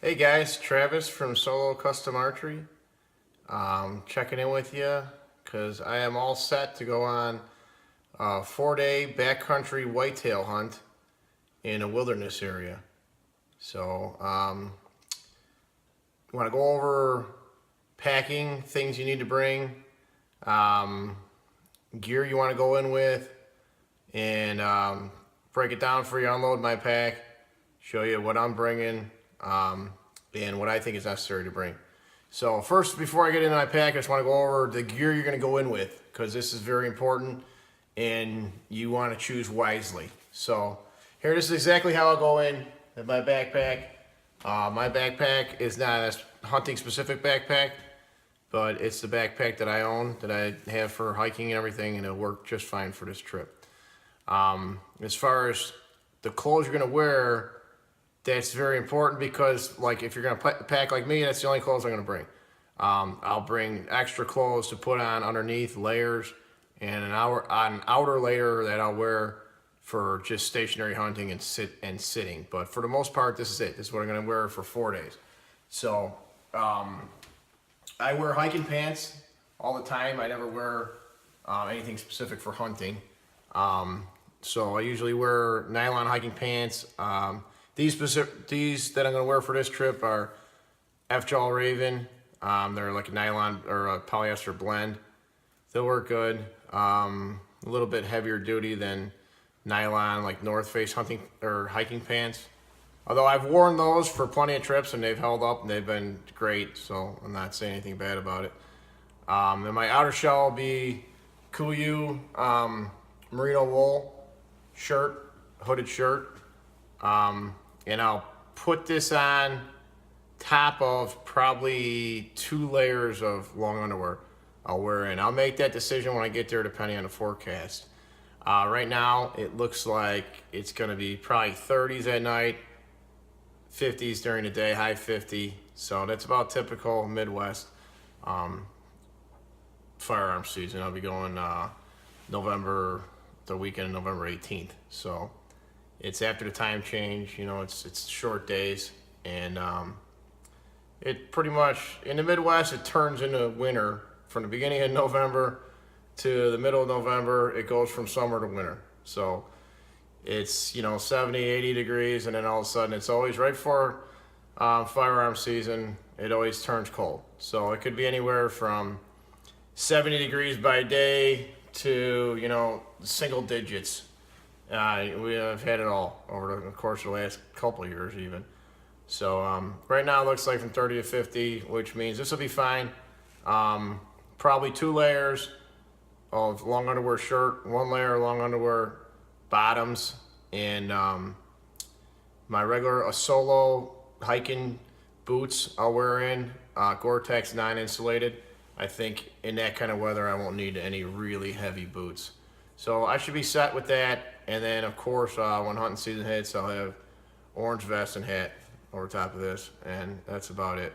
Hey guys, Travis from Solo Custom Archery. Checking in with you because I am all set to go on a 4-day backcountry whitetail hunt in a wilderness area. So, want to go over packing, things you need to bring, um, gear you want to go in with, and break it down for you, unload my pack, show you what I'm bringing, and what I think is necessary to bring. So first, before I get into my pack, I just want to go over the gear you're going to go in with, because this is very important and you want to choose wisely. So here, this is exactly how I'll go in with my backpack. My backpack is not a hunting specific backpack, but it's the backpack that I own, that I have for hiking and everything, and it'll work just fine for this trip. As far as the clothes you're going to wear, that's very important because, like, if you're going to pack like me, that's the only clothes I'm going to bring. I'll bring extra clothes to put on underneath, layers, and an outer layer that I'll wear for just stationary hunting and sitting. But for the most part, this is it. This is what I'm going to wear for 4 days. So I wear hiking pants all the time. I never wear anything specific for hunting. So I usually wear nylon hiking pants. These that I'm going to wear for this trip are F-Jaw Raven. They're like a nylon or a polyester blend. They'll work good. A little bit heavier duty than nylon, like North Face hunting or hiking pants. Although I've worn those for plenty of trips and they've held up and they've been great, so I'm not saying anything bad about it. And my outer shell will be Kuiu merino wool shirt, hooded shirt. And I'll put this on top of probably 2 layers of long underwear I'll wear in. I'll make that decision when I get there depending on the forecast. Right now it looks like it's going to be probably 30s at night, 50s during the day, high 50. So that's about typical Midwest firearm season. I'll be going the weekend of November 18th. So it's after the time change, you know, it's short days, and it pretty much, in the Midwest, it turns into winter. From the beginning of November to the middle of November, it goes from summer to winter. So it's, 70, 80 degrees, and then all of a sudden, it's always right before firearm season, it always turns cold. So it could be anywhere from 70 degrees by day to, single digits. We have had it all over the course of the last couple of years even. So right now it looks like from 30 to 50, which means this will be fine. Probably 2 layers of long underwear shirt, 1 layer of long underwear bottoms, and my regular solo hiking boots I'll wear in, Gore-Tex non-insulated. I think in that kind of weather I won't need any really heavy boots. So I should be set with that. And then, of course, when hunting season hits, I'll have orange vest and hat over top of this, and that's about it.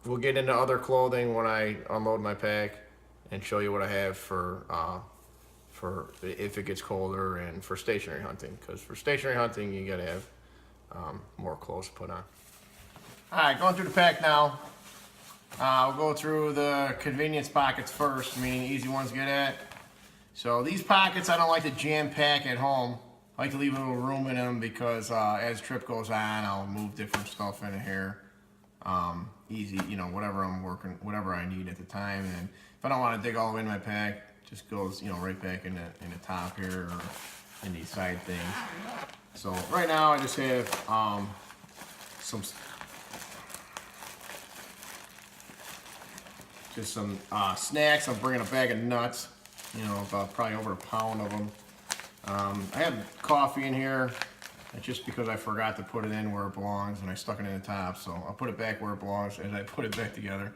We'll get into other clothing when I unload my pack and show you what I have for if it gets colder and for stationary hunting. Because for stationary hunting, you gotta have more clothes to put on. All right, going through the pack now. We'll go through the convenience pockets first, meaning easy ones to get at. So these pockets I don't like to jam pack at home. I like to leave a little room in them because as the trip goes on, I'll move different stuff into here. Easy, whatever I'm working, whatever I need at the time. And if I don't want to dig all the way in my pack, just goes, right back in the top here or in these side things. So right now I just have some snacks. I'm bringing a bag of nuts. About probably over a pound of them. I have coffee in here, just because I forgot to put it in where it belongs and I stuck it in the top. So I'll put it back where it belongs as I put it back together.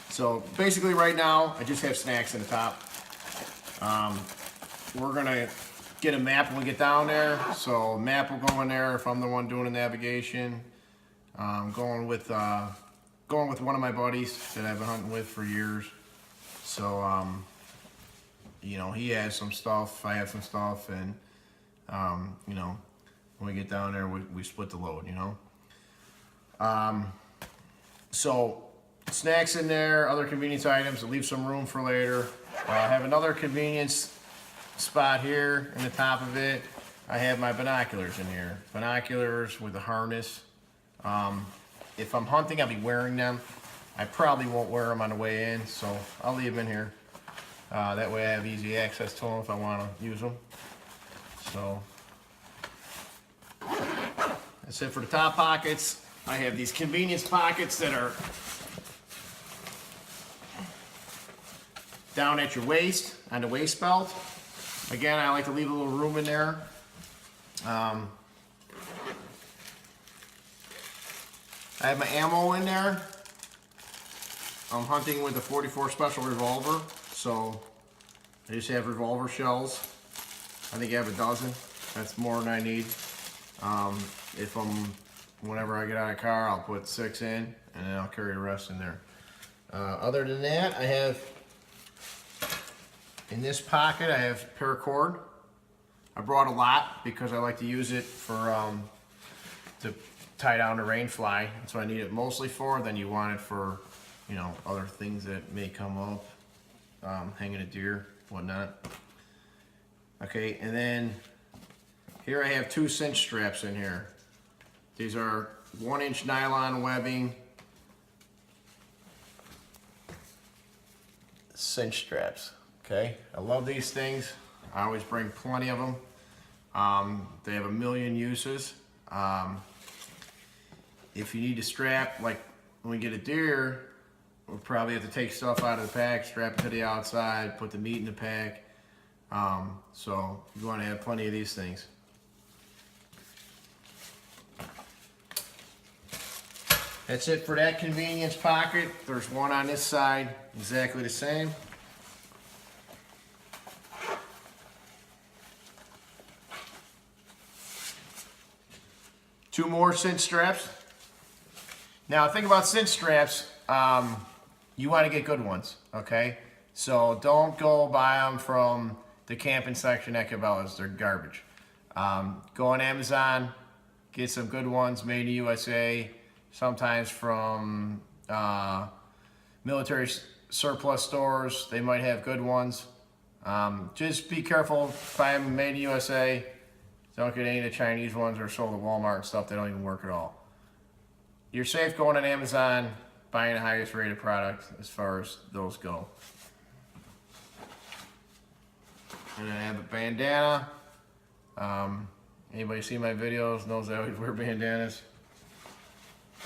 So basically right now, I just have snacks in the top. We're gonna get a map when we get down there. So map will go in there if I'm the one doing the navigation. Going with one of my buddies that I've been hunting with for years. So, he has some stuff, I have some stuff, and, when we get down there, we split the load, So snacks in there, other convenience items to leave some room for later. I have another convenience spot here in the top of it. I have my binoculars in here. Binoculars with a harness. If I'm hunting, I'll be wearing them. I probably won't wear them on the way in, so I'll leave them in here. That way I have easy access to them if I want to use them. So that's it for the top pockets. I have these convenience pockets that are down at your waist, on the waist belt. Again, I like to leave a little room in there. I have my ammo in there. I'm hunting with a 44 special revolver, so I just have revolver shells. I think I have a dozen. That's more than I need. Whenever I get out of the car, I'll put 6 in, and then I'll carry the rest in there. Other than that, I have, in this pocket, I have paracord. I brought a lot because I like to use it for, to tie down the rain fly. That's what I need it mostly for. Then you want it for, you know, other things that may come up, hanging a deer, whatnot. Okay, and then here I have 2 cinch straps in here. These are 1-inch nylon webbing cinch straps. Okay, I love these things. I always bring plenty of them. They have a million uses. If you need to strap, like when we get a deer, we'll probably have to take stuff out of the pack, strap it to the outside, put the meat in the pack. So you want to have plenty of these things. That's it for that convenience pocket. There's one on this side, exactly the same. Two more cinch straps. Now, think about cinch straps. You want to get good ones, okay? So don't go buy them from the camping section at Cabela's. They're garbage. Go on Amazon, get some good ones made in the USA. Sometimes from military surplus stores, they might have good ones. Just be careful, buy them made in the USA. Don't get any of the Chinese ones or sold at Walmart and stuff. They don't even work at all. You're safe going on Amazon, buying the highest rated product as far as those go. And then I have a bandana. Anybody see my videos knows I always wear bandanas.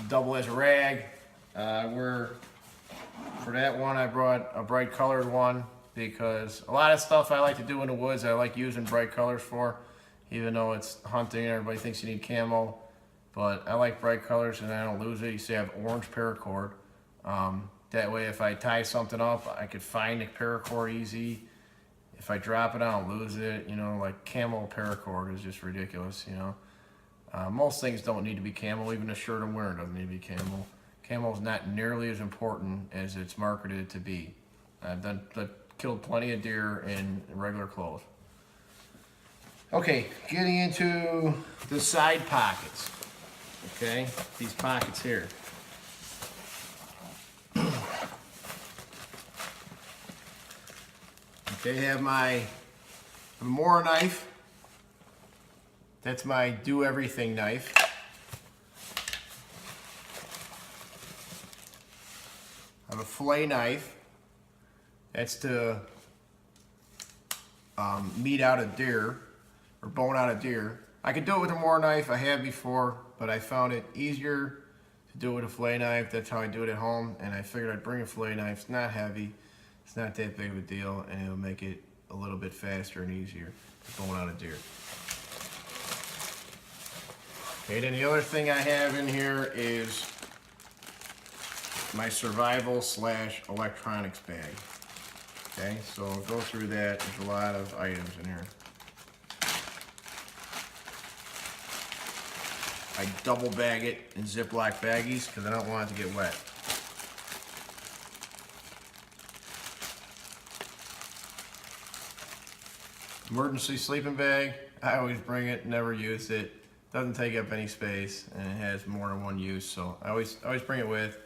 Double as a rag. For that one, I brought a bright colored one because a lot of stuff I like to do in the woods, I like using bright colors for, even though it's hunting and everybody thinks you need camo. But I like bright colors and I don't lose it. You see I have orange paracord. That way if I tie something up, I could find the paracord easy. If I drop it, I don't lose it. You know, like camo paracord is just ridiculous, you know. Most things don't need to be camo. Even a shirt I'm wearing doesn't need to be camo. Camo is not nearly as important as it's marketed to be. I've killed plenty of deer in regular clothes. Okay, getting into the side pockets. Okay, these pockets here. Okay, I have my Mora knife. That's my do everything knife. I have a fillet knife. That's to meat out a deer or bone out a deer. I could do it with a Mora knife. I have before, but I found it easier to do it with a fillet knife. That's how I do it at home, and I figured I'd bring a fillet knife. It's not heavy. It's not that big of a deal, and it'll make it a little bit faster and easier to bone out a deer. Okay, then the other thing I have in here is my survival / electronics bag. Okay, so I'll go through that. There's a lot of items in here. I double bag it in Ziploc baggies because I don't want it to get wet. Emergency sleeping bag. I always bring it, never used it. doesn't take up any space, and it has more than one use. So I always bring it with.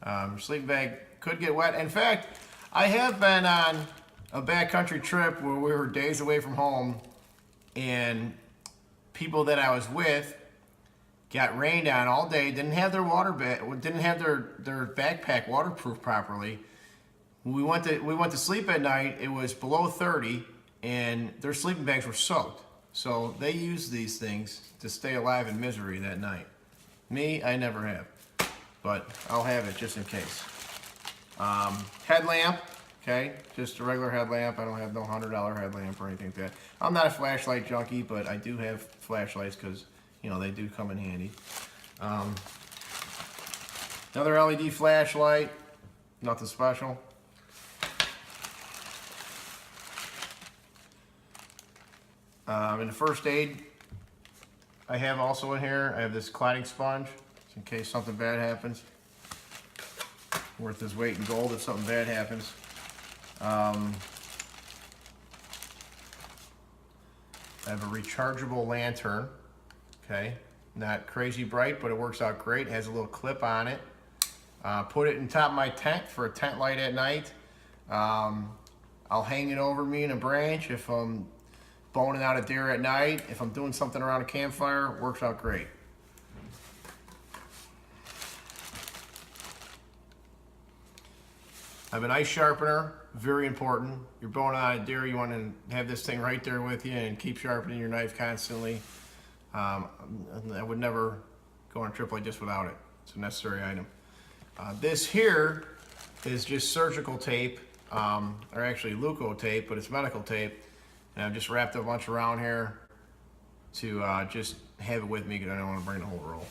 Your sleeping bag could get wet. In fact, I have been on a backcountry trip where we were days away from home, and people that I was with got rained on all day, didn't have their didn't have their backpack waterproof properly. We went to sleep at night. It was below 30, and their sleeping bags were soaked. So they use these things to stay alive in misery that night. Me, I never have, but I'll have it just in case. Headlamp, okay, just a regular headlamp. I don't have no $100 headlamp or anything like that. I'm not a flashlight junkie, but I do have flashlights because, you know, they do come in handy. Another LED flashlight, nothing special. In the first aid, I have also in here, I have this clotting sponge, just in case something bad happens. Worth his weight in gold if something bad happens. I have a rechargeable lantern, okay? Not crazy bright, but it works out great. It has a little clip on it. Put it in top of my tent for a tent light at night. I'll hang it over me in a branch if I'm boning out a deer at night. If I'm doing something around a campfire, it works out great. I have an ice sharpener, very important. You're boning out a deer, you want to have this thing right there with you and keep sharpening your knife constantly. I would never go on a trip like this without it. It's a necessary item. This here is just surgical tape, or actually Leuco tape, but it's medical tape. And I've just wrapped a bunch around here to just have it with me because I don't want to bring the whole roll.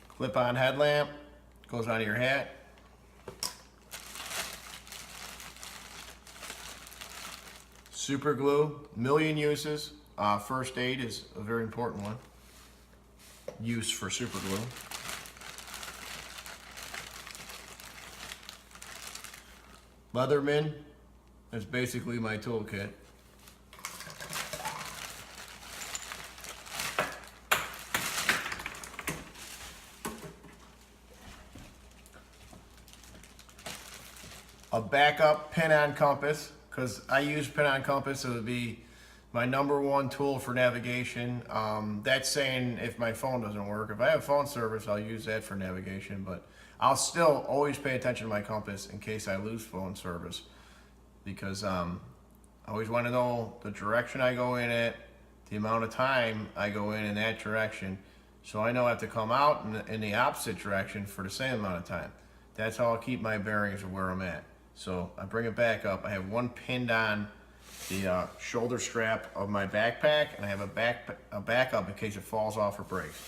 Clip-on headlamp, goes onto your hat. Super glue, million uses. First aid is a very important one. Use for super glue. Leatherman is basically my toolkit. A backup pin-on compass, because I use pin-on compass, so it would be my #1 tool for navigation. That's saying if my phone doesn't work. If I have phone service, I'll use that for navigation, but I'll still always pay attention to my compass in case I lose phone service, because I always want to know the direction I go in at, the amount of time I go in that direction, so I know I have to come out in the opposite direction for the same amount of time. That's how I'll keep my bearings of where I'm at. So I bring it back up. I have one pinned on the shoulder strap of my backpack, and I have a backup in case it falls off or breaks.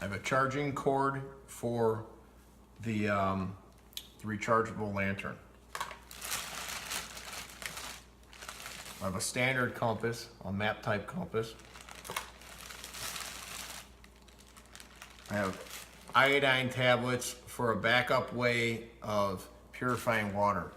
I have a charging cord for the rechargeable lantern. I have a standard compass, a map type compass. I have iodine tablets for a backup way of purifying water.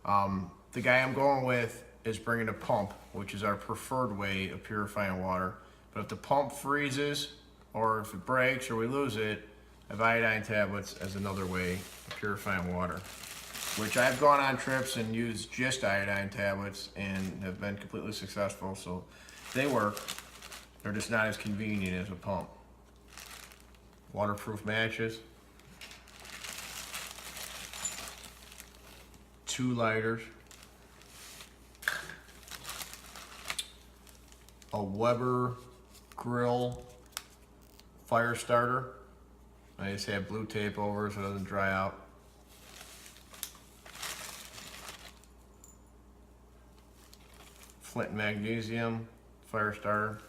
The guy I'm going with is bringing a pump, which is our preferred way of purifying water. But if the pump freezes, or if it breaks or we lose it, I have iodine tablets as another way of purifying water, which I've gone on trips and used just iodine tablets and have been completely successful. So they work. They're just not as convenient as a pump. Waterproof matches. 2 lighters. A Weber grill fire starter. I just have blue tape over it so it doesn't dry out. Flint magnesium fire starter.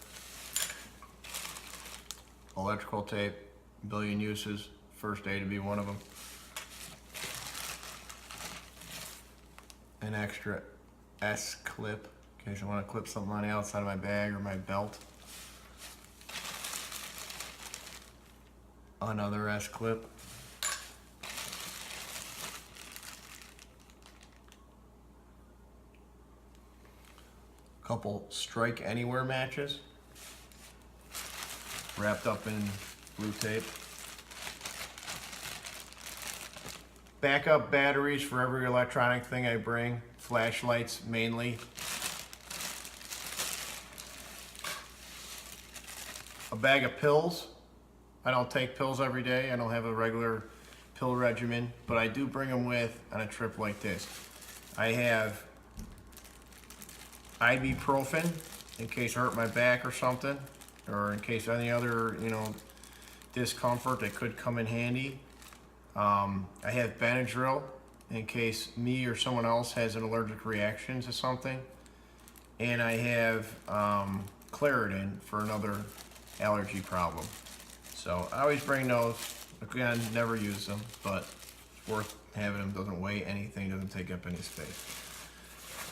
Electrical tape, billion uses, first aid to be one of them. An extra S clip in case I want to clip something on the outside of my bag or my belt. Another S clip. couple strike anywhere matches wrapped up in blue tape. Backup batteries for every electronic thing I bring, flashlights mainly. A bag of pills. I don't take pills every day. I don't have a regular pill regimen, but I do bring them with on a trip like this. I have ibuprofen in case I hurt my back or something, or in case any other, discomfort that could come in handy. I have Benadryl in case me or someone else has an allergic reaction to something. And I have Claritin for another allergy problem. So I always bring those. Again, never use them, but it's worth having them. Doesn't weigh anything, doesn't take up any space.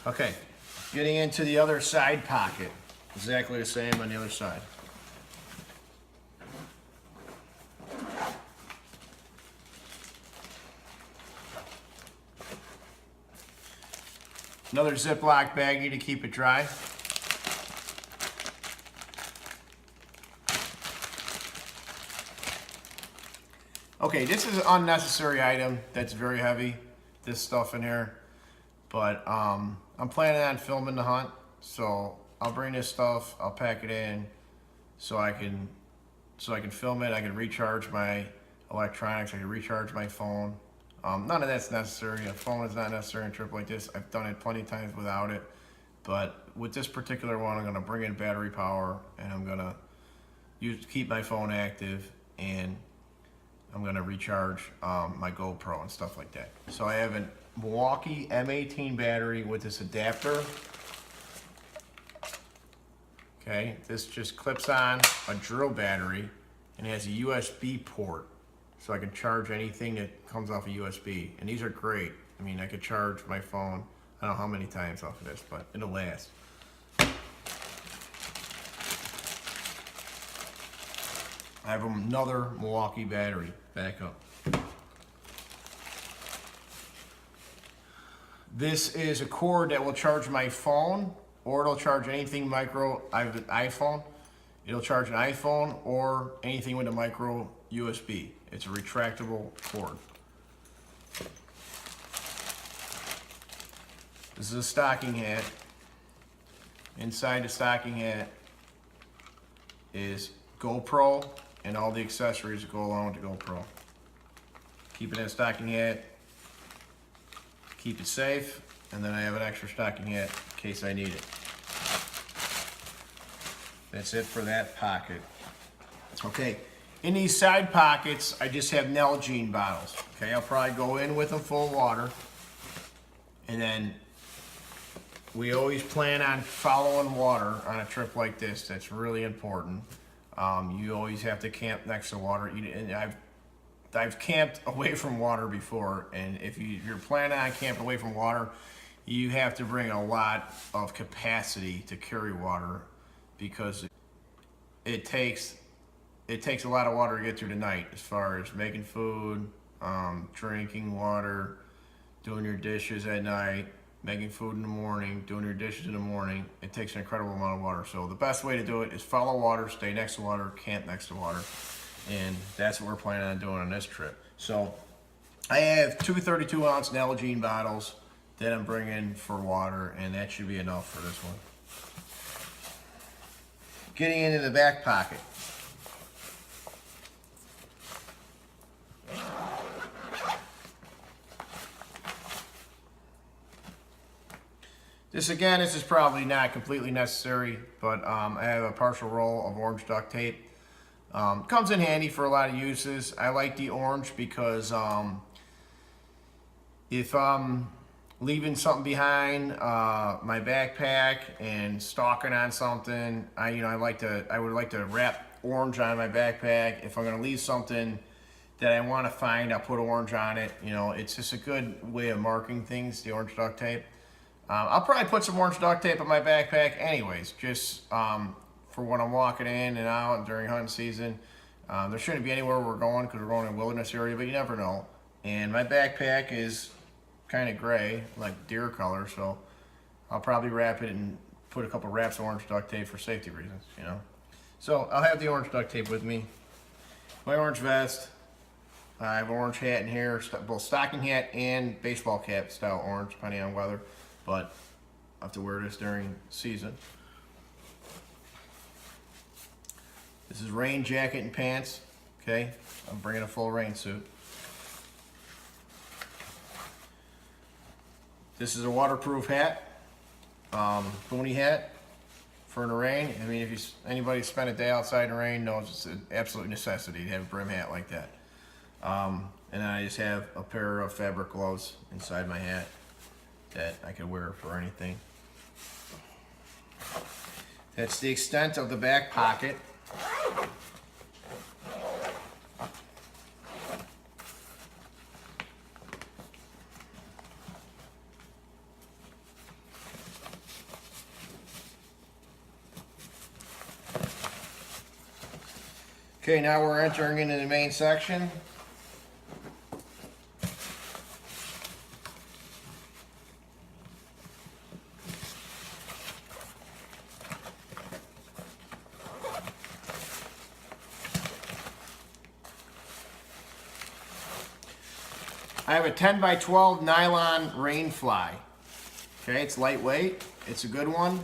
Okay, getting into the other side pocket. Exactly the same on the other side. Another Ziploc baggie to keep it dry. Okay, this is an unnecessary item that's very heavy, this stuff in here. But I'm planning on filming the hunt, so I'll bring this stuff, I'll pack it in so I can film it, I can recharge my electronics, I can recharge my phone. None of that's necessary. A phone is not necessary in a trip like this. I've done it plenty of times without it. But with this particular one, I'm going to bring in battery power, and I'm going to keep my phone active, and I'm going to recharge my GoPro and stuff like that. So I have a Milwaukee M18 battery with this adapter. Okay, this just clips on a drill battery, and it has a USB port. So I can charge anything that comes off a USB. And these are great. I mean, I could charge my phone, I don't know how many times off of this, but it'll last. I have another Milwaukee battery backup. This is a cord that will charge my phone, or it'll charge anything micro. I have an iPhone. It'll charge an iPhone or anything with a micro USB. It's a retractable cord. This is a stocking hat. Inside the stocking hat is GoPro and all the accessories that go along with the GoPro. Keep it in a stocking hat, keep it safe, and then I have an extra stocking hat in case I need it. That's it for that pocket. Okay. In these side pockets, I just have Nalgene bottles. Okay, I'll probably go in with them full of water. And then we always plan on following water on a trip like this. That's really important. You always have to camp next to water. And I've camped away from water before, and if you're planning on camping away from water, you have to bring a lot of capacity to carry water, because it takes a lot of water to get through the night, as far as making food, drinking water, doing your dishes at night, making food in the morning, doing your dishes in the morning. It takes an incredible amount of water. So the best way to do it is follow water, stay next to water, camp next to water. And that's what we're planning on doing on this trip. So I have two 32-ounce Nalgene bottles that I'm bringing for water, and that should be enough for this one. Getting into the back pocket. This is probably not completely necessary, but I have a partial roll of orange duct tape. Comes in handy for a lot of uses. I like the orange because if I'm leaving something behind, my backpack, and stalking on something, I would like to wrap orange on my backpack. If I'm gonna leave something that I want to find, I'll put orange on it. It's just a good way of marking things, the orange duct tape. I'll probably put some orange duct tape on my backpack anyways, just for when I'm walking in and out during hunting season. There shouldn't be anywhere we're going because we're going in a wilderness area, but you never know. And my backpack is kind of gray, like deer color, so I'll probably wrap it and put a couple wraps of orange duct tape for safety reasons, you know. So I'll have the orange duct tape with me, my orange vest. I have an orange hat in here, both stocking hat and baseball cap style orange, depending on weather, but I have to wear this during season. This is rain jacket and pants, okay? I'm bringing a full rain suit. This is a waterproof hat, boonie hat for in the rain. I mean, if anybody spent a day outside in the rain knows it's an absolute necessity to have a brim hat like that. And then I just have a pair of fabric gloves inside my hat that I could wear for anything. That's the extent of the back pocket. Okay, now we're entering into the main section. I have a 10 by 12 nylon rain fly. Okay, it's lightweight. It's a good one.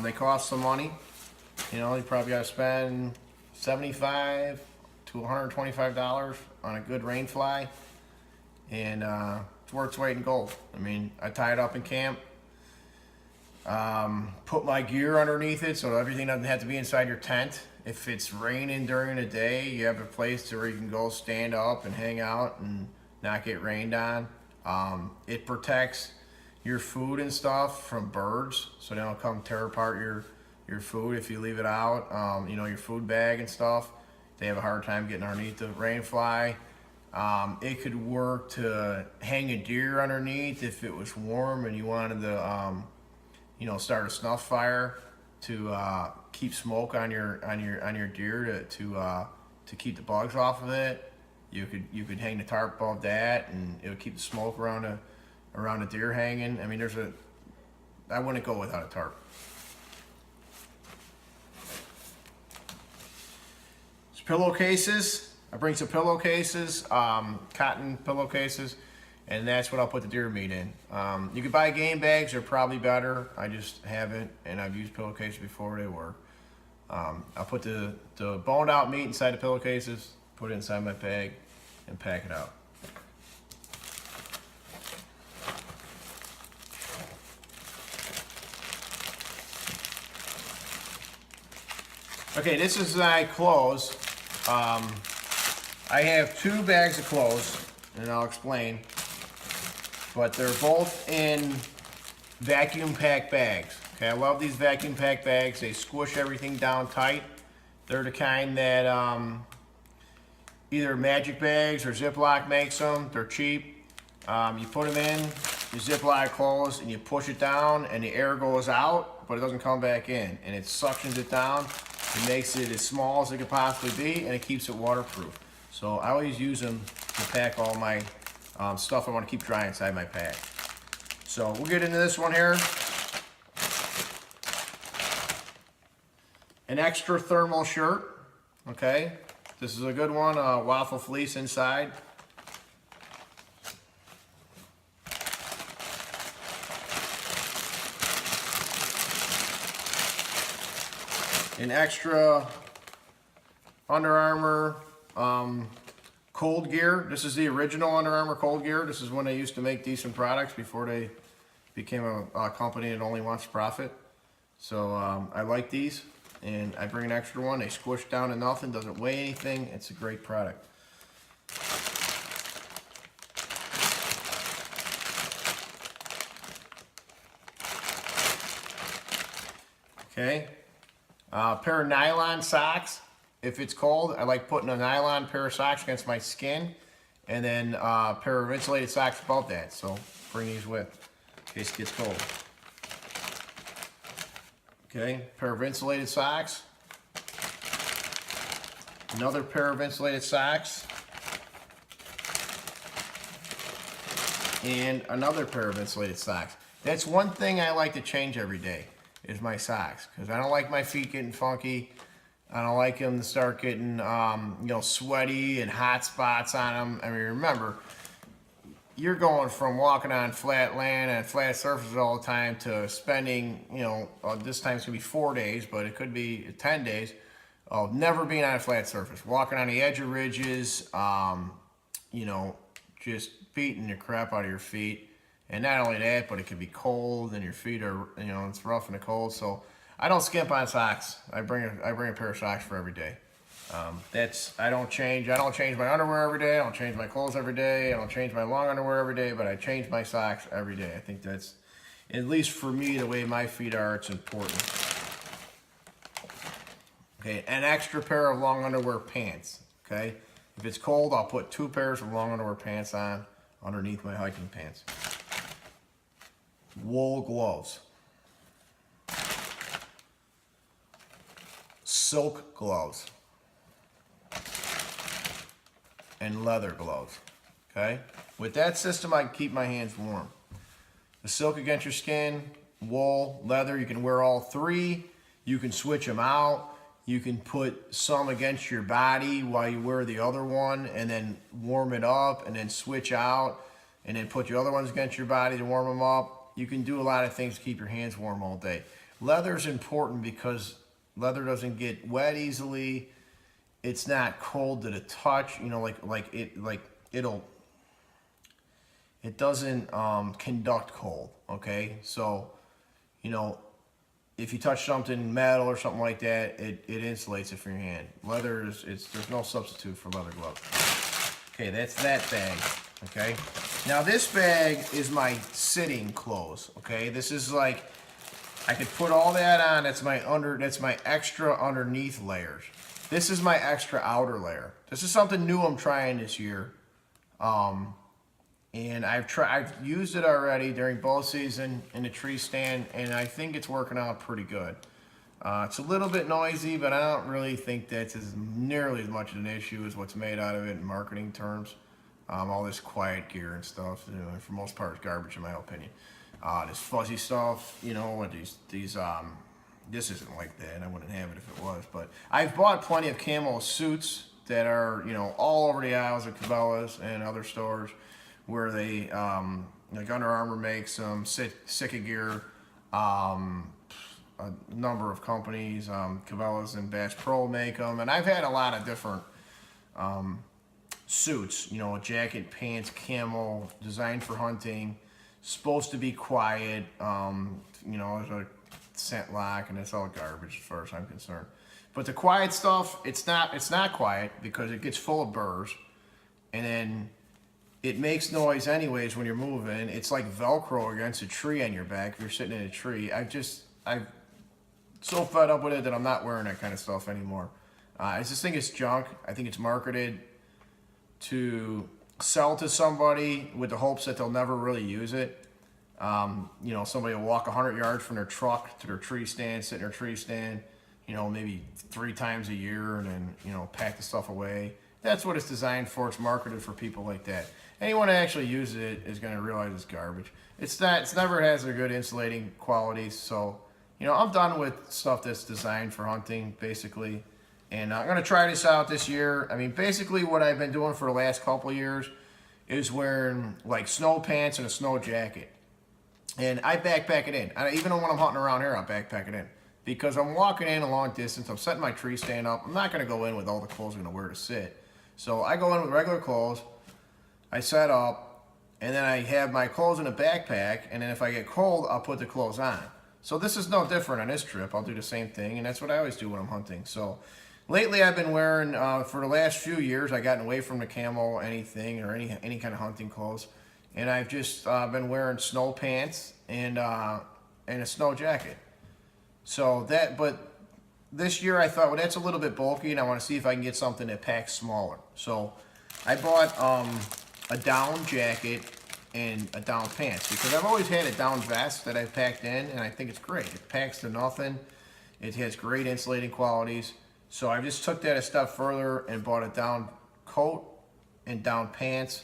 They cost some money. You know, you probably got to spend $75 to $125 on a good rain fly, and it's worth its weight in gold. I mean, I tie it up in camp, put my gear underneath it so everything doesn't have to be inside your tent. If it's raining during the day, you have a place to where you can go stand up and hang out and not get rained on. It protects your food and stuff from birds, so they don't come tear apart your food if you leave it out. You know, your food bag and stuff, they have a hard time getting underneath the rain fly. It could work to hang a deer underneath if it was warm and you wanted to you know, start a snuff fire to keep smoke on your deer to keep the bugs off of it. You could hang the tarp above that, and it would keep the smoke around a deer hanging. I mean, I wouldn't go without a tarp. It's pillowcases. I bring some pillowcases, cotton pillowcases, and that's what I'll put the deer meat in. You could buy game bags; they're probably better. I just haven't, and I've used pillowcases before. They work. I'll put the boned out meat inside the pillowcases, put it inside my bag, and pack it out. Okay, this is my clothes. I have 2 bags of clothes, and I'll explain. But they're both in vacuum pack bags. Okay, I love these vacuum pack bags. They squish everything down tight. They're the kind that either Magic Bags or Ziploc makes them. They're cheap. You put them in, you Ziploc close, and you push it down, and the air goes out, but it doesn't come back in. And it suctions it down. It makes it as small as it could possibly be, and it keeps it waterproof. So I always use them to pack all my stuff I want to keep dry inside my pack. So we'll get into this one here. An extra thermal shirt, okay? This is a good one, waffle fleece inside. An extra Under Armour cold gear. This is the original Under Armour cold gear. This is when they used to make decent products before they became a company that only wants profit. So I like these, and I bring an extra one. They squish down to nothing, doesn't weigh anything. It's a great product. Okay. Pair of nylon socks. If it's cold, I like putting a nylon pair of socks against my skin, and then a pair of insulated socks above that. So bring these with in case it gets cold. Okay, pair of insulated socks. Another pair of insulated socks. And another pair of insulated socks. That's one thing I like to change every day. is my socks, because I don't like my feet getting funky. I don't like them to start getting, sweaty and hot spots on them. I mean, remember, you're going from walking on flat land and flat surfaces all the time to spending, this time it's gonna be 4 days, but it could be 10 days of never being on a flat surface, walking on the edge of ridges, just beating the crap out of your feet. And not only that, but it could be cold and your feet are, it's rough in the cold. So I don't skimp on socks. I bring a pair of socks for every day. I don't change my underwear every day. I don't change my clothes every day. I don't change my long underwear every day, but I change my socks every day. I think that's, at least for me, the way my feet are, it's important. Okay, an extra pair of long underwear pants, okay? If it's cold, I'll put 2 pairs of long underwear pants on underneath my hiking pants. Wool gloves. Silk gloves. And leather gloves, okay? With that system, I can keep my hands warm. The silk against your skin, wool, leather, you can wear all 3. You can switch them out. You can put some against your body while you wear the other one and then warm it up and then switch out and then put your other ones against your body to warm them up. You can do a lot of things to keep your hands warm all day. Leather's important because leather doesn't get wet easily. It's not cold to the touch, it doesn't conduct cold, okay? So, if you touch something metal or something like that, it insulates it from your hand. Leather there's no substitute for leather gloves. Okay, that's that bag, okay? Now this bag is my sitting clothes, okay? This is like, I could put all that on, that's my extra underneath layers. This is my extra outer layer. This is something new I'm trying this year. And I've used it already during bow season in the tree stand, and I think it's working out pretty good. It's a little bit noisy, but I don't really think that's nearly as much of an issue as what's made out of it in marketing terms. All this quiet gear and stuff, for the most part, it's garbage in my opinion. This fuzzy stuff, this isn't like that. I wouldn't have it if it was, but I've bought plenty of camo suits that are, all over the aisles at Cabela's and other stores where they, like Under Armour makes them, Sika Gear, a number of companies, Cabela's and Bass Pro make them, and I've had a lot of different suits, jacket, pants, camo, designed for hunting, supposed to be quiet, there's a scent lock, and it's all garbage as far as I'm concerned. But the quiet stuff, it's not quiet because it gets full of burrs, and then it makes noise anyways when you're moving. It's like Velcro against a tree on your back if you're sitting in a tree. I'm so fed up with it that I'm not wearing that kind of stuff anymore. I just think it's junk. I think it's marketed to sell to somebody with the hopes that they'll never really use it. Somebody will walk 100 yards from their truck to their tree stand, sit in their tree stand, maybe 3 times a year, and then, pack the stuff away. That's what it's designed for. It's marketed for people like that. Anyone that actually uses it is going to realize it's garbage. It's never has a good insulating qualities. So, I'm done with stuff that's designed for hunting, basically. And I'm going to try this out this year. I mean, basically what I've been doing for the last couple of years is wearing like snow pants and a snow jacket. And I backpack it in. Even when I'm hunting around here, I backpack it in. Because I'm walking in a long distance, I'm setting my tree stand up. I'm not going to go in with all the clothes I'm going to wear to sit. So I go in with regular clothes, I set up, and then I have my clothes in a backpack, and then if I get cold, I'll put the clothes on. So this is no different on this trip. I'll do the same thing, and that's what I always do when I'm hunting. So lately I've been wearing, for the last few years, I've gotten away from the camo anything or any kind of hunting clothes. And I've just been wearing snow pants and a snow jacket. But this year I thought, well, that's a little bit bulky, and I want to see if I can get something that packs smaller. So I bought a down jacket and a down pants because I've always had a down vest that I've packed in, and I think it's great. It packs to nothing. It has great insulating qualities. So I just took that a step further and bought a down coat and down pants.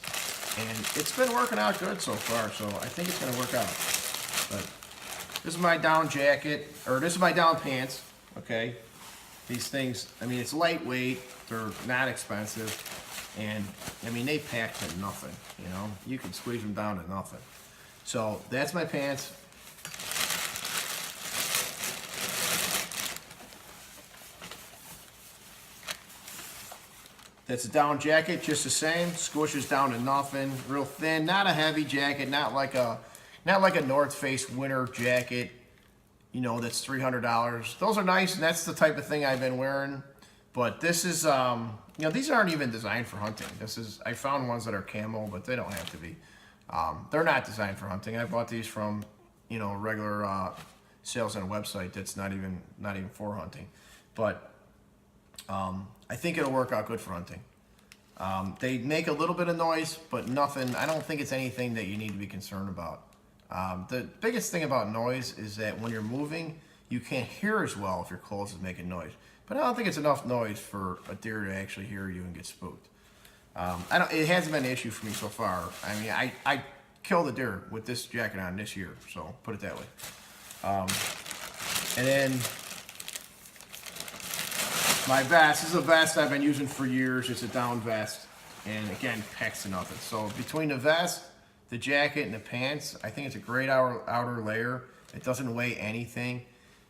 And it's been working out good so far, so I think it's going to work out. But This is my down jacket, or this is my down pants, okay? These things, I mean, it's lightweight, they're not expensive, and, I mean, they pack to nothing, you know? You can squeeze them down to nothing. So, that's my pants. That's a down jacket, just the same. Squishes down to nothing, real thin. Not a heavy jacket, not like a North Face winter jacket. You know, that's $300. Those are nice, and that's the type of thing I've been wearing. But this is, you know, these aren't even designed for hunting. I found ones that are camo, but they don't have to be. They're not designed for hunting. I bought these from, you know, regular sales on a website that's not even for hunting. But I think it'll work out good for hunting. They make a little bit of noise, but nothing. I don't think it's anything that you need to be concerned about. The biggest thing about noise is that when you're moving, you can't hear as well if your clothes is making noise. But I don't think it's enough noise for a deer to actually hear you and get spooked. It hasn't been an issue for me so far. I mean, I killed a deer with this jacket on this year, so put it that way. And then my vest. This is a vest I've been using for years. It's a down vest, and again, packs to nothing. So between the vest, the jacket, and the pants, I think it's a great outer layer. It doesn't weigh anything,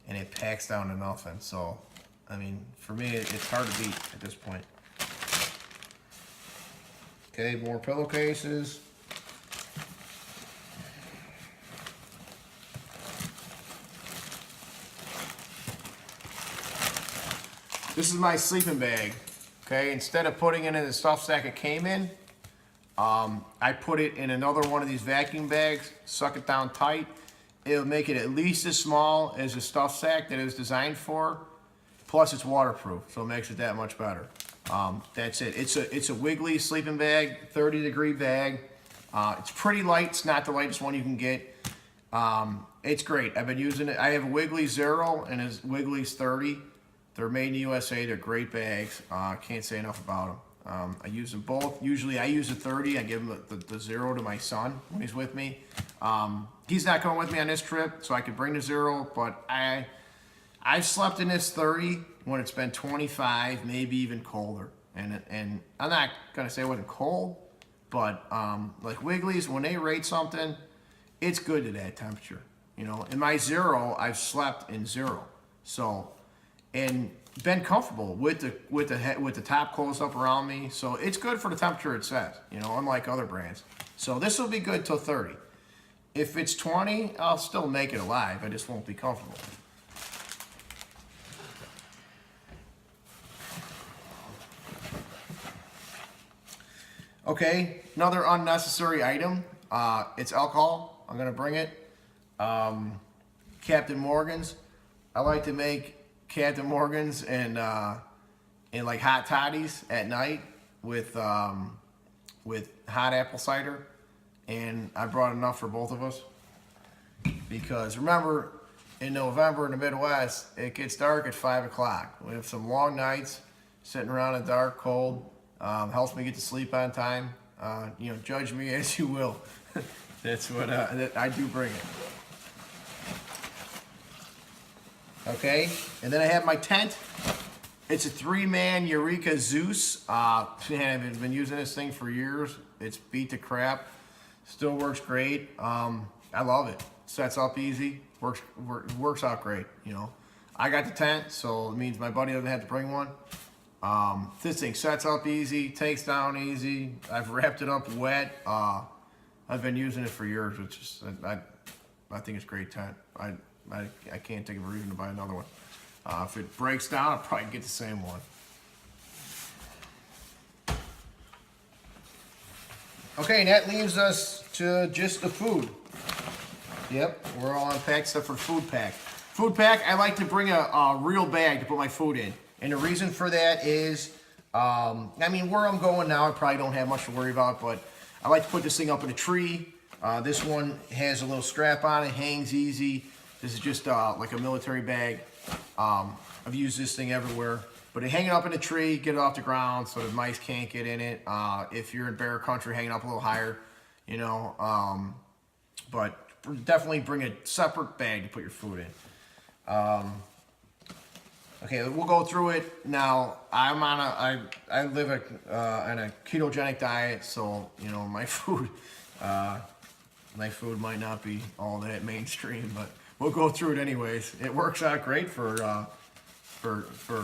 and it packs down to nothing. So, I mean, for me, it's hard to beat at this point. Okay, more pillowcases. This is my sleeping bag. Okay, instead of putting it in the stuff sack it came in, I put it in another one of these vacuum bags, suck it down tight. It'll make it at least as small as the stuff sack that it was designed for. Plus it's waterproof, so it makes it that much better. That's it. It's a wiggly sleeping bag, 30-degree bag. It's pretty light. It's not the lightest one you can get. It's great. I've been using it. I have a Wiggly 0 and a Wiggly's 30. They're made in the USA. They're great bags. Can't say enough about them. I use them both. Usually I use the 30. I give him the 0 to my son when he's with me. He's not going with me on this trip, so I could bring the 0, but I've slept in this 30 when it's been 25, maybe even colder. And I'm not going to say it wasn't cold, but like Wiggly's, when they rate something, it's good to that temperature. You know, in my 0, I've slept in 0. So, and been comfortable with the top closed up around me. So it's good for the temperature it says, you know, unlike other brands. So this will be good till 30. If it's 20, I'll still make it alive. I just won't be comfortable. Okay, another unnecessary item. It's alcohol. I'm gonna bring it. Captain Morgan's. I like to make Captain Morgan's and like hot toddies at night with hot apple cider, and I brought enough for both of us because remember, in November in the Midwest, it gets dark at 5 o'clock. We have some long nights sitting around in the dark, cold. Helps me get to sleep on time. You know, judge me as you will. That's what I do bring it. Okay, and then I have my tent. It's a 3-man Eureka Zeus. Man, I've been using this thing for years. It's beat to crap. Still works great. I love it. Sets up easy. Works out great. You know, I got the tent, so it means my buddy doesn't have to bring one. This thing sets up easy, takes down easy. I've wrapped it up wet. I've been using it for years. It's just, I think it's a great tent. I can't think of a reason to buy another one. If it breaks down, I'll probably get the same one. Okay, and that leaves us to just the food. Yep, we're all unpacked except for food pack. Food pack, I like to bring a real bag to put my food in. And the reason for that is, I mean, where I'm going now, I probably don't have much to worry about, but I like to put this thing up in a tree. This one has a little strap on it, hangs easy. This is just like a military bag. I've used this thing everywhere. But hang it up in a tree, get it off the ground so the mice can't get in it. If you're in bear country, hang it up a little higher, you know. But definitely bring a separate bag to put your food in. Okay, we'll go through it now. I live on a ketogenic diet, so you know my food might not be all that mainstream, but we'll go through it anyways. It works out great for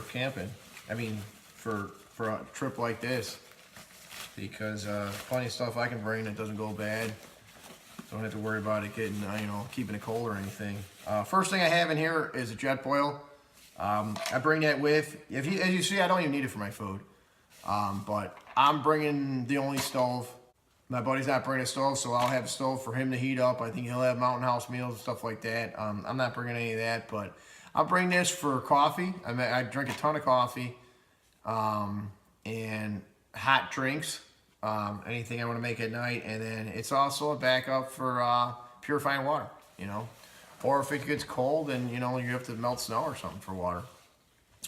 camping. I mean, for a trip like this, because plenty of stuff I can bring that doesn't go bad. Don't have to worry about it getting, keeping it cold or anything. First thing I have in here is a jet boil. I bring that with. As you see, I don't even need it for my food. But I'm bringing the only stove. My buddy's not bringing a stove, so I'll have a stove for him to heat up. I think he'll have Mountain House meals and stuff like that. I'm not bringing any of that, but I'll bring this for coffee. I drink a ton of coffee and hot drinks, anything I want to make at night. And then it's also a backup for purifying water, Or if it gets cold and, you have to melt snow or something for water.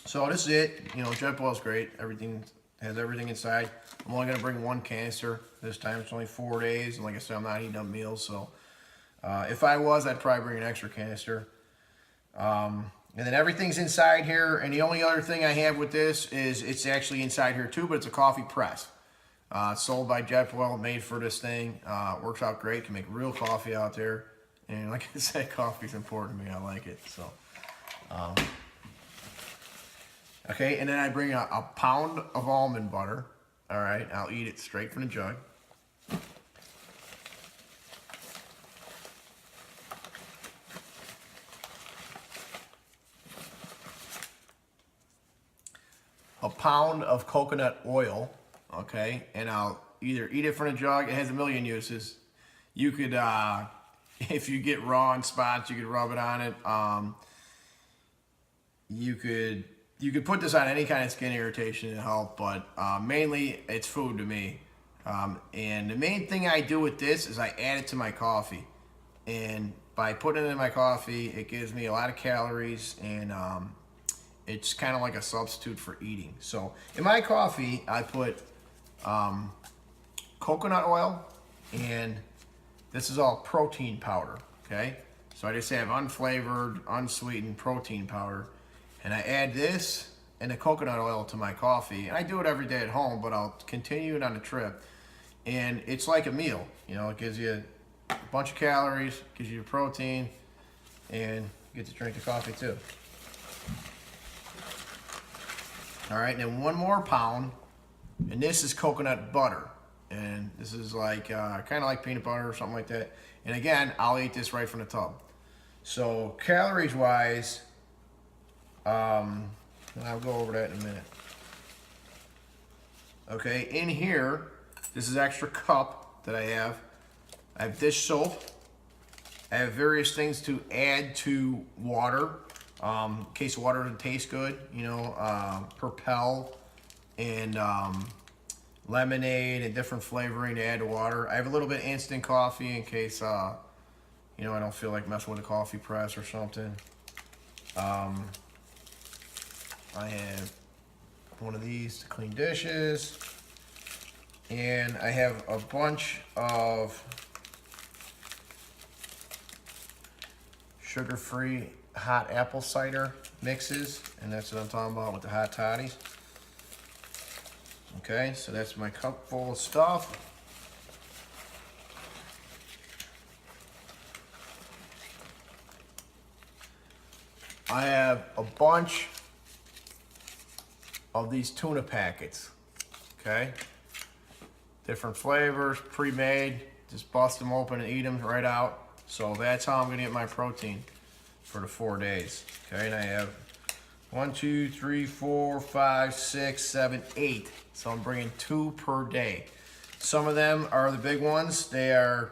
So this is it. Jet boil's great. Has everything inside. I'm only going to bring one canister this time. It's only 4 days. And like I said, I'm not eating up meals. So if I was, I'd probably bring an extra canister. And then everything's inside here. And the only other thing I have with this is it's actually inside here too, but it's a coffee press. It's sold by Jet Boil, made for this thing. Works out great. Can make real coffee out there. And like I said, coffee's important to me. I like it. So, okay. And then I bring a pound of almond butter. All right. I'll eat it straight from the jug. A pound of coconut oil. Okay. And I'll either eat it from the jug. It has a million uses. You could, if you get raw in spots, you could rub it on it. You could put this on any kind of skin irritation to help, but mainly it's food to me. And the main thing I do with this is I add it to my coffee. And by putting it in my coffee, it gives me a lot of calories, and it's kind of like a substitute for eating. So in my coffee, I put coconut oil, and this is all protein powder, okay? So I just have unflavored, unsweetened protein powder, and I add this and the coconut oil to my coffee. And I do it every day at home, but I'll continue it on the trip. And it's like a meal, it gives you a bunch of calories, gives you protein, and you get to drink the coffee too. All right, and then one more pound, and this is coconut butter. And this is like kind of like peanut butter or something like that. And again, I'll eat this right from the tub. So calories wise, and I'll go over that in a minute. Okay, in here, this is extra cup that I have. I have dish soap. I have various things to add to water. In case water doesn't taste good, Propel and lemonade and different flavoring to add to water. I have a little bit of instant coffee in case, I don't feel like messing with a coffee press or something. I have one of these to clean dishes. And I have a bunch of sugar-free hot apple cider mixes. And that's what I'm talking about with the hot toddies. Okay, so that's my cup full of stuff. I have a bunch of these tuna packets, okay? Different flavors, pre-made. Just bust them open and eat them right out. So that's how I'm gonna get my protein for the 4 days, okay? And I have 1, 2, 3, 4, 5, 6, 7, 8. So I'm bringing 2 per day. Some of them are the big ones. They are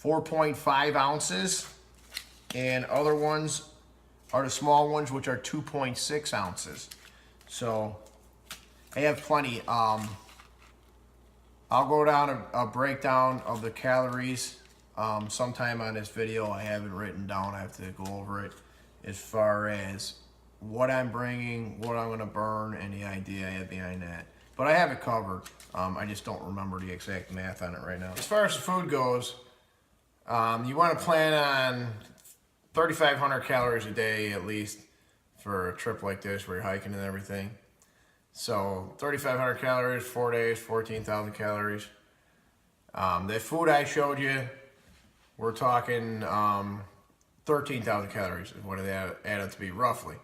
4.5 ounces. And other ones are the small ones, which are 2.6 ounces. So I have plenty. I'll go down a breakdown of the calories sometime on this video. I have it written down. I have to go over it as far as what I'm bringing, what I'm going to burn, and the idea I have behind that. But I have it covered. I just don't remember the exact math on it right now. As far as the food goes, You want to plan on 3,500 calories a day at least for a trip like this where you're hiking and everything. So 3,500 calories, 4 days, 14,000 calories. The food I showed you, we're talking 13,000 calories is what it added to be roughly.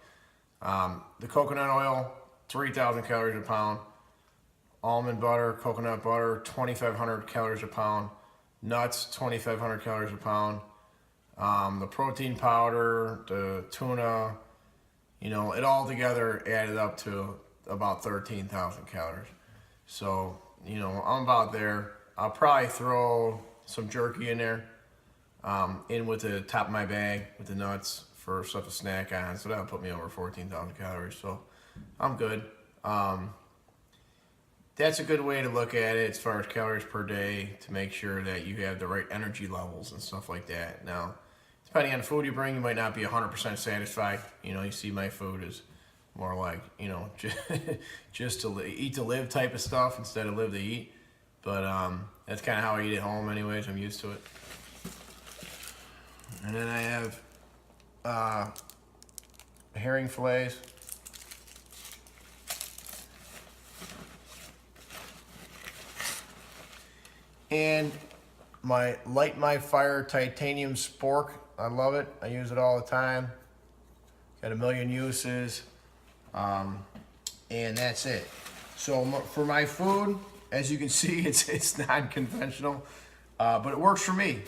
The coconut oil, 3,000 calories a pound. Almond butter, coconut butter, 2,500 calories a pound. Nuts, 2,500 calories a pound. The protein powder, the tuna, you know, it all together added up to about 13,000 calories. So, you know, I'm about there. I'll probably throw some jerky in there, in with the top of my bag with the nuts for stuff to snack on. So that'll put me over 14,000 calories. So I'm good. That's a good way to look at it as far as calories per day to make sure that you have the right energy levels and stuff like that. Now, depending on the food you bring, you might not be 100% satisfied. You know, you see my food is more like, you know, just to eat to live type of stuff instead of live to eat. But that's kind of how I eat at home anyways. I'm used to it. And then I have herring fillets. And my Light My Fire titanium spork. I love it. I use it all the time. Got a million uses. And that's it. So for my food, as you can see, it's non-conventional, but it works for me.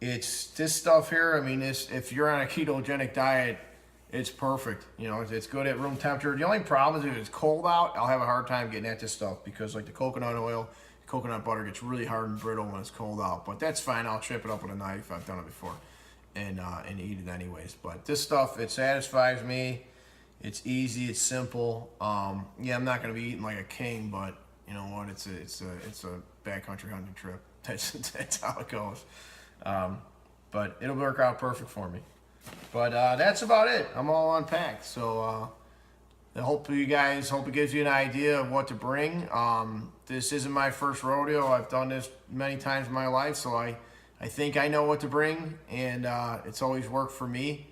It's this stuff here. I mean, if you're on a ketogenic diet, it's perfect. You know, it's good at room temperature. The only problem is if it's cold out, I'll have a hard time getting at this stuff because like the coconut oil, coconut butter gets really hard and brittle when it's cold out. But that's fine. I'll chip it up with a knife. I've done it before, and eat it anyways. But this stuff, it satisfies me. It's easy. It's simple. Yeah, I'm not gonna be eating like a king, but you know what? It's a backcountry hunting trip. That's how it goes. But it'll work out perfect for me. But that's about it. I'm all unpacked. So I hope it gives you an idea of what to bring. This isn't my first rodeo. I've done this many times in my life, so I think I know what to bring, and it's always worked for me.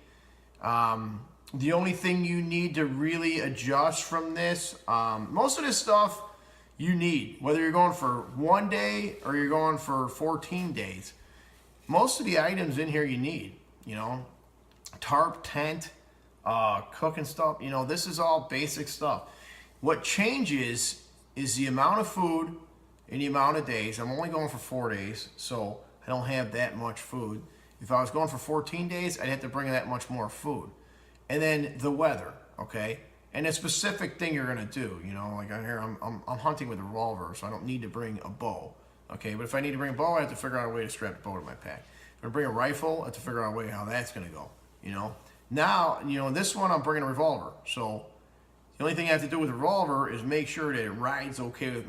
The only thing you need to really adjust from this, most of this stuff you need, whether you're going for 1 day or you're going for 14 days. Most of the items in here you need, you know, tarp, tent, cooking stuff, you know, this is all basic stuff. What changes is the amount of food and the amount of days. I'm only going for 4 days, so I don't have that much food. If I was going for 14 days, I'd have to bring that much more food. And then the weather, okay? And a specific thing you're gonna do, you know, like here I'm hunting with a revolver, so I don't need to bring a bow, okay? But if I need to bring a bow, I have to figure out a way to strap the bow to my pack. If I bring a rifle, I have to figure out a way how that's gonna go, you know? Now, you know, this one I'm bringing a revolver, so the only thing I have to do with the revolver is make sure that it rides okay with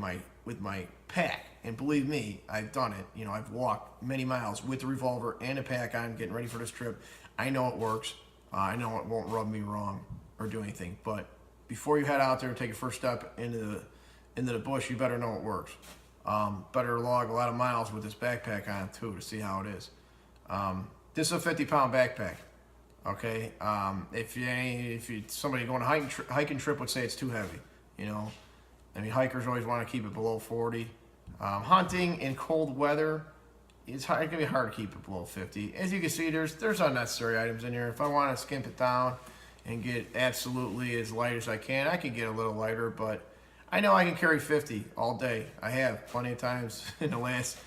my pack. And believe me, I've done it. You know, I've walked many miles with the revolver and a pack on, getting ready for this trip. I know it works. I know it won't rub me wrong or do anything. But before you head out there and take your first step into the bush, you better know it works. Better log a lot of miles with this backpack on too to see how it is. This is a 50-pound backpack. Okay, if somebody going on a hiking trip would say it's too heavy, you know. I mean, hikers always want to keep it below 40. Hunting in cold weather, it can be hard to keep it below 50. As you can see, there's unnecessary items in here. If I want to skimp it down and get absolutely as light as I can get a little lighter, but I know I can carry 50 all day. I have plenty of times in the last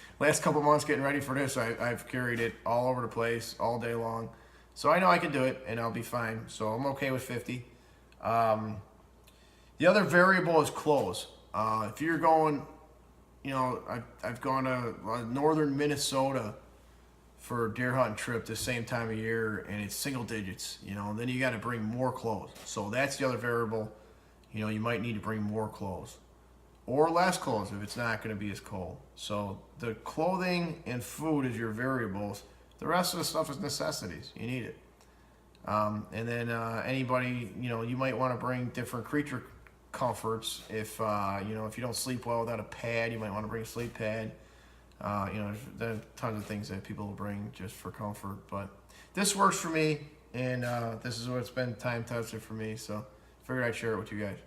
couple months getting ready for this. I've carried it all over the place all day long. So I know I can do it, and I'll be fine. So I'm okay with 50. The other variable is clothes. If you're going, you know, I've gone to northern Minnesota for a deer hunting trip the same time of year, and it's single digits, you know, and then you got to bring more clothes. So that's the other variable. You know, you might need to bring more clothes or less clothes if it's not going to be as cold. So the clothing and food is your variables. The rest of the stuff is necessities. You need it. And then anybody, you know, you might want to bring different creature comforts. If, you know, if you don't sleep well without a pad, you might want to bring a sleep pad. You know, there's tons of things that people will bring just for comfort, but this works for me, and this is what's been time tested for me, so figured I'd share it with you guys.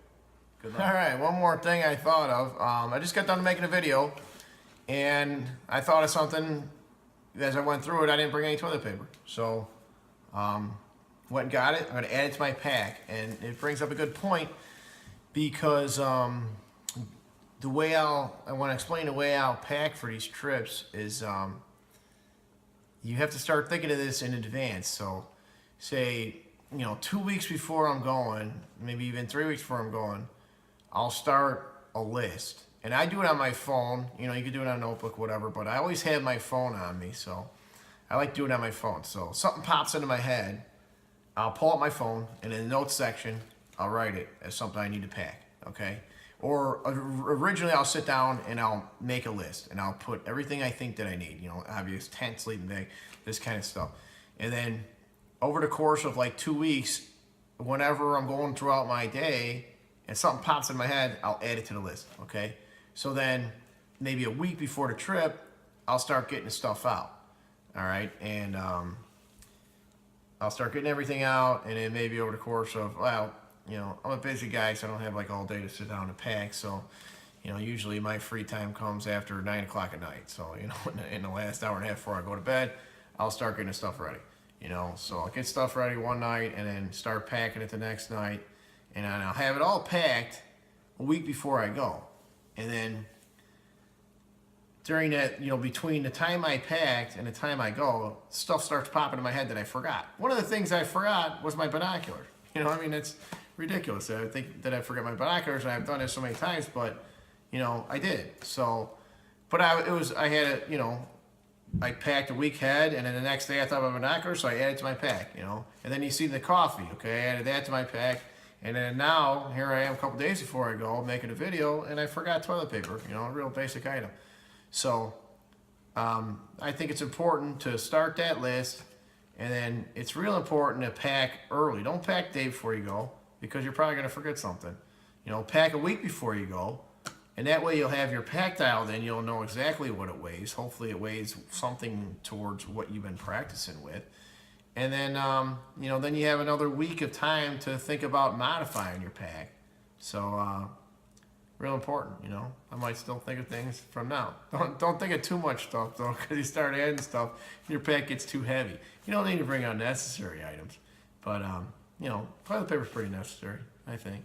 Good luck. All right, one more thing I thought of. I just got done making a video, and I thought of something as I went through it. I didn't bring any toilet paper, so went and got it. I'm gonna add it to my pack, and it brings up a good point because the way I want to explain the way I'll pack for these trips is you have to start thinking of this in advance. So say, you know, 2 weeks before I'm going, maybe even 3 weeks before I'm going, I'll start a list. And I do it on my phone. You know, you can do it on a notebook, whatever, but I always have my phone on me, so I like doing it on my phone. So something pops into my head, I'll pull up my phone, and in the notes section, I'll write it as something I need to pack, okay? Or originally I'll sit down and I'll make a list, and I'll put everything I think that I need, you know, obvious tent, sleeping bag, this kind of stuff. And then over the course of like 2 weeks, whenever I'm going throughout my day and something pops in my head, I'll add it to the list, okay? So then maybe a week before the trip, I'll start getting the stuff out, all right? And I'll start getting everything out, and then maybe over the course of, well, you know, I'm a busy guy, so I don't have like all day to sit down and pack. So, you know, usually my free time comes after 9 o'clock at night. So, you know, in the last hour and a half before I go to bed, I'll start getting the stuff ready. You know, so I'll get stuff ready one night and then start packing it the next night. And then I'll have it all packed a week before I go. And then during that, you know, between the time I packed and the time I go, stuff starts popping in my head that I forgot. One of the things I forgot was my binoculars. You know, I mean, it's ridiculous. I think that I forget my binoculars, and I've done it so many times, but, you know, I did. So, but I had a, you know, I packed a week ahead, and then the next day I thought about binoculars, so I added to my pack, you know. And then you see the coffee, okay, I added that to my pack. And then now, here I am a couple days before I go, making a video, and I forgot toilet paper, you know, a real basic item. So, I think it's important to start that list, and then it's real important to pack early. Don't pack the day before you go, because you're probably going to forget something. You know, pack a week before you go, and that way you'll have your pack dialed in. You'll know exactly what it weighs. Hopefully it weighs something towards what you've been practicing with. And then, you know, then you have another week of time to think about modifying your pack. So, real important, you know. I might still think of things from now. Don't think of too much stuff, though, because you start adding stuff, and your pack gets too heavy. You don't need to bring unnecessary items. But, you know, toilet paper is pretty necessary, I think.